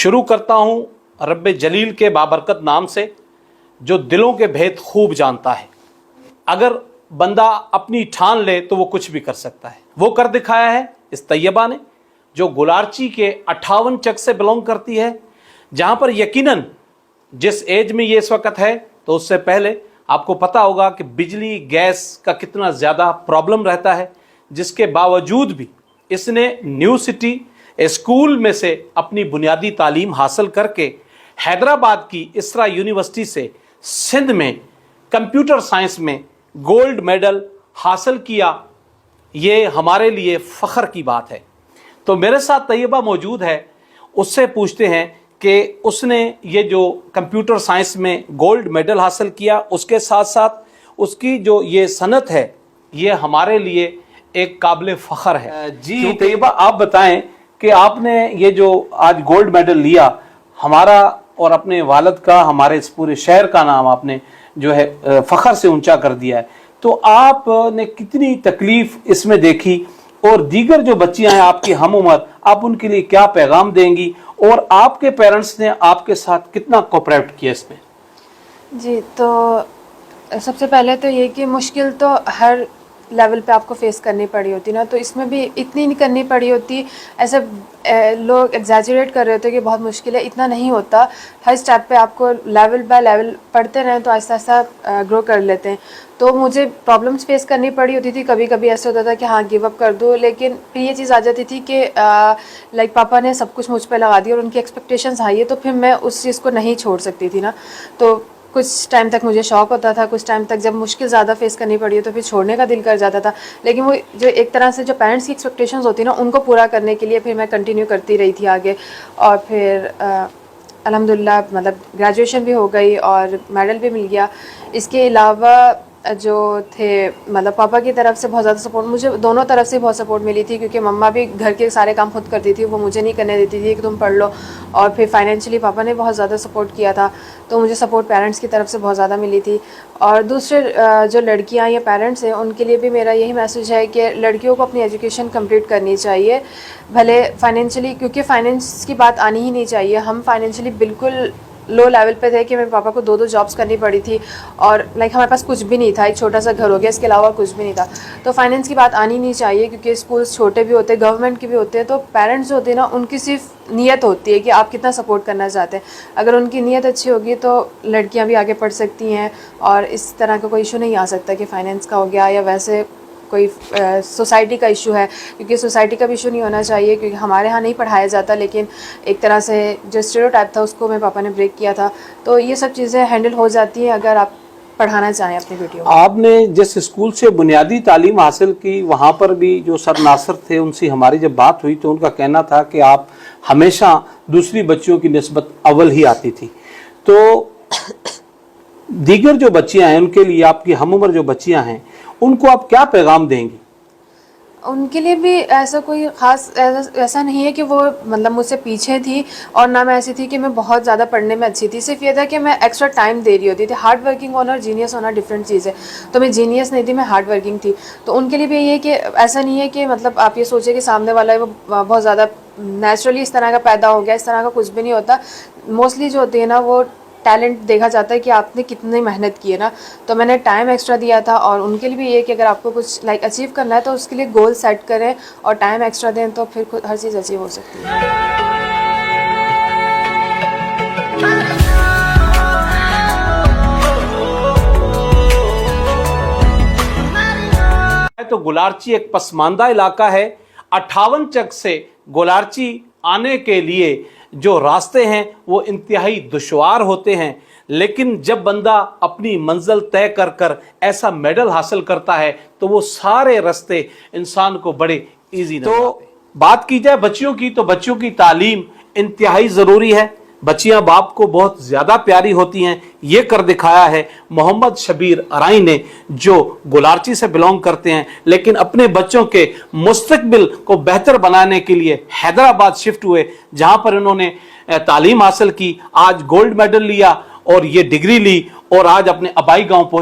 शुरू करता हूँ रब्बे जलील के बाबरकत नाम से, जो दिलों के भेद खूब जानता है। अगर बंदा अपनी ठान ले तो वो कुछ भी कर सकता है। वो कर दिखाया है इस तैयबा ने, जो गुलारची के 58 चक से बिलोंग करती है, जहाँ पर यकीनन जिस एज में ये इस वक्त है, तो उससे पहले आपको पता होगा कि बिजली गैस का कितना ज़्यादा प्रॉब्लम रहता है, जिसके बावजूद भी इसने न्यू सिटी स्कूल में से अपनी बुनियादी तालीम हासिल करके हैदराबाद की इसरा यूनिवर्सिटी से सिंध में कंप्यूटर साइंस में गोल्ड मेडल हासिल किया। ये हमारे लिए फ़ख्र की बात है। तो मेरे साथ तैयबा मौजूद है, उससे पूछते हैं कि उसने ये जो कंप्यूटर साइंस में गोल्ड मेडल हासिल किया, उसके साथ साथ उसकी जो ये सनत है, ये हमारे लिए एक काबिल फ़ख्र है। जी तैयबा, आप बताएं कि आपने ये जो आज गोल्ड मेडल लिया, हमारा और अपने वालिद का, हमारे इस पूरे शहर का नाम आपने जो है फ़ख्र से ऊंचा कर दिया है, तो आपने कितनी तकलीफ़ इसमें देखी, और दीगर जो बच्चियां हैं आपकी हम उम्र, आप उनके लिए क्या पैगाम देंगी, और आपके पेरेंट्स ने आपके साथ कितना कोऑपरेट किया इसमें? जी, तो सबसे पहले तो ये कि मुश्किल तो हर लेवल पे आपको फेस करनी पड़ी होती ना, तो इसमें भी इतनी नहीं करनी पड़ी होती। ऐसे लोग एग्जैजरेट कर रहे होते कि बहुत मुश्किल है, इतना नहीं होता। हर स्टेप पे आपको लेवल बाय लेवल पढ़ते रहें तो आहिस्ता आहिस्ता ग्रो कर लेते हैं। तो मुझे प्रॉब्लम्स फेस करनी पड़ी होती थी, कभी कभी ऐसे होता था कि हाँ गिव अप कर दूँ, लेकिन फिर ये चीज़ आ जाती थी कि लाइक पापा ने सब कुछ मुझ पे लगा दिया और उनकी एक्सपेक्टेशंस हाई है, तो फिर मैं उस चीज़ को नहीं छोड़ सकती थी ना। तो कुछ टाइम तक मुझे शौक़ होता था, कुछ टाइम तक जब मुश्किल ज़्यादा फेस करनी पड़ी तो फिर छोड़ने का दिल कर जाता था। लेकिन वो जो एक तरह से जो पेरेंट्स की एक्सपेक्टेशंस होती है ना, उनको पूरा करने के लिए फिर मैं कंटिन्यू करती रही थी आगे। और फिर अल्हम्दुलिल्लाह मतलब ग्रेजुएशन भी हो गई और मेडल भी मिल गया। इसके अलावा जो थे मतलब पापा की तरफ से बहुत ज़्यादा सपोर्ट, मुझे दोनों तरफ से बहुत सपोर्ट मिली थी, क्योंकि मम्मा भी घर के सारे काम खुद करती थी, वो मुझे नहीं करने देती थी कि तुम पढ़ लो। और फिर फाइनेंशियली पापा ने बहुत ज़्यादा सपोर्ट किया था, तो मुझे सपोर्ट पेरेंट्स की तरफ से बहुत ज़्यादा मिली थी। और दूसरे जो लड़कियां या पेरेंट्स हैं, उनके लिए भी मेरा यही मैसेज है कि लड़कियों को अपनी एजुकेशन कंप्लीट करनी चाहिए, भले फाइनेंशियली, क्योंकि फाइनेंस की बात आनी ही नहीं चाहिए। हम फाइनेंशियली बिल्कुल लो लेवल पे थे कि मेरे पापा को 2 जॉब्स करनी पड़ी थी, और लाइक हमारे पास कुछ भी नहीं था, एक छोटा सा घर हो गया, इसके अलावा कुछ भी नहीं था। तो फाइनेंस की बात आनी नहीं चाहिए, क्योंकि स्कूल्स छोटे भी होते हैं, गवर्नमेंट के भी होते हैं। तो पेरेंट्स जो होते हैं ना, उनकी सिर्फ नीयत होती है कि आप कितना सपोर्ट करना चाहते हैं। अगर उनकी नीयत अच्छी होगी तो लड़कियाँ भी आगे पढ़ सकती हैं, और इस तरह का कोई इशू नहीं आ सकता कि फाइनेंस का हो गया या वैसे कोई सोसाइटी का इशू है, क्योंकि सोसाइटी का भी इशू नहीं होना चाहिए, क्योंकि हमारे यहाँ नहीं पढ़ाया जाता। लेकिन एक तरह से जो स्टीरियोटाइप था उसको मेरे पापा ने ब्रेक किया था। तो ये सब चीज़ें हैंडल हो जाती हैं अगर आप पढ़ाना चाहें अपनी बेटियों को। आपने जिस स्कूल से बुनियादी तालीम हासिल की, वहाँ पर भी जो सर नासिर थे, उनसे हमारी जब बात हुई तो उनका कहना था कि आप हमेशा दूसरी बच्चियों की निस्बत अव्वल ही आती थी। तो दीगर जो बच्चियाँ हैं, उनके लिए, आपकी हम उम्र जो बच्चियाँ हैं, उनको आप क्या पैगाम देंगी? उनके लिए भी ऐसा कोई ख़ास ऐसा नहीं है कि वो मतलब मुझसे पीछे थी, और ना मैं ऐसी थी कि मैं बहुत ज़्यादा पढ़ने में अच्छी थी। सिर्फ ये था कि मैं एक्स्ट्रा टाइम दे रही होती थी। हार्ड वर्किंग होना और जीनियस होना डिफरेंट चीज़ है। तो मैं जीनियस नहीं थी, मैं हार्ड वर्किंग थी। तो उनके लिए भी ये है कि ऐसा नहीं है कि मतलब आप ये सोचें कि सामने वाला है वो बहुत ज़्यादा नेचुरली इस तरह का पैदा हो गया, इस तरह का कुछ भी नहीं होता। मोस्टली जो होती है ना, वो टैलेंट देखा जाता है कि आपने कितनी मेहनत की है ना। तो मैंने टाइम एक्स्ट्रा दिया था, और उनके लिए भी ये कि अगर आपको कुछ लाइक अचीव करना है तो उसके लिए गोल सेट करें और टाइम एक्स्ट्रा दें, तो फिर खुद हर चीज़ अचीव हो सकती है। तो गुलारची एक पसमानदा इलाका है। 58 चक से गुलारची आने के लिए जो रास्ते हैं वो इंतहाई दुश्वार होते हैं, लेकिन जब बंदा अपनी मंजिल तय कर कर ऐसा मेडल हासिल करता है तो वो सारे रास्ते इंसान को बड़े इजी नजर आते हैं। तो बात की जाए बच्चियों की, तो बच्चियों की तालीम इंतहाई ज़रूरी है। बच्चियां बाप को बहुत ज़्यादा प्यारी होती हैं। ये कर दिखाया है मोहम्मद शबीर अराई ने, जो गुलारची से बिलोंग करते हैं, लेकिन अपने बच्चों के मुस्तकबिल को बेहतर बनाने के लिए हैदराबाद शिफ्ट हुए, जहां पर उन्होंने तालीम हासिल की, आज गोल्ड मेडल लिया और ये डिग्री ली, और आज अपने आबाई गांव पहुंचे।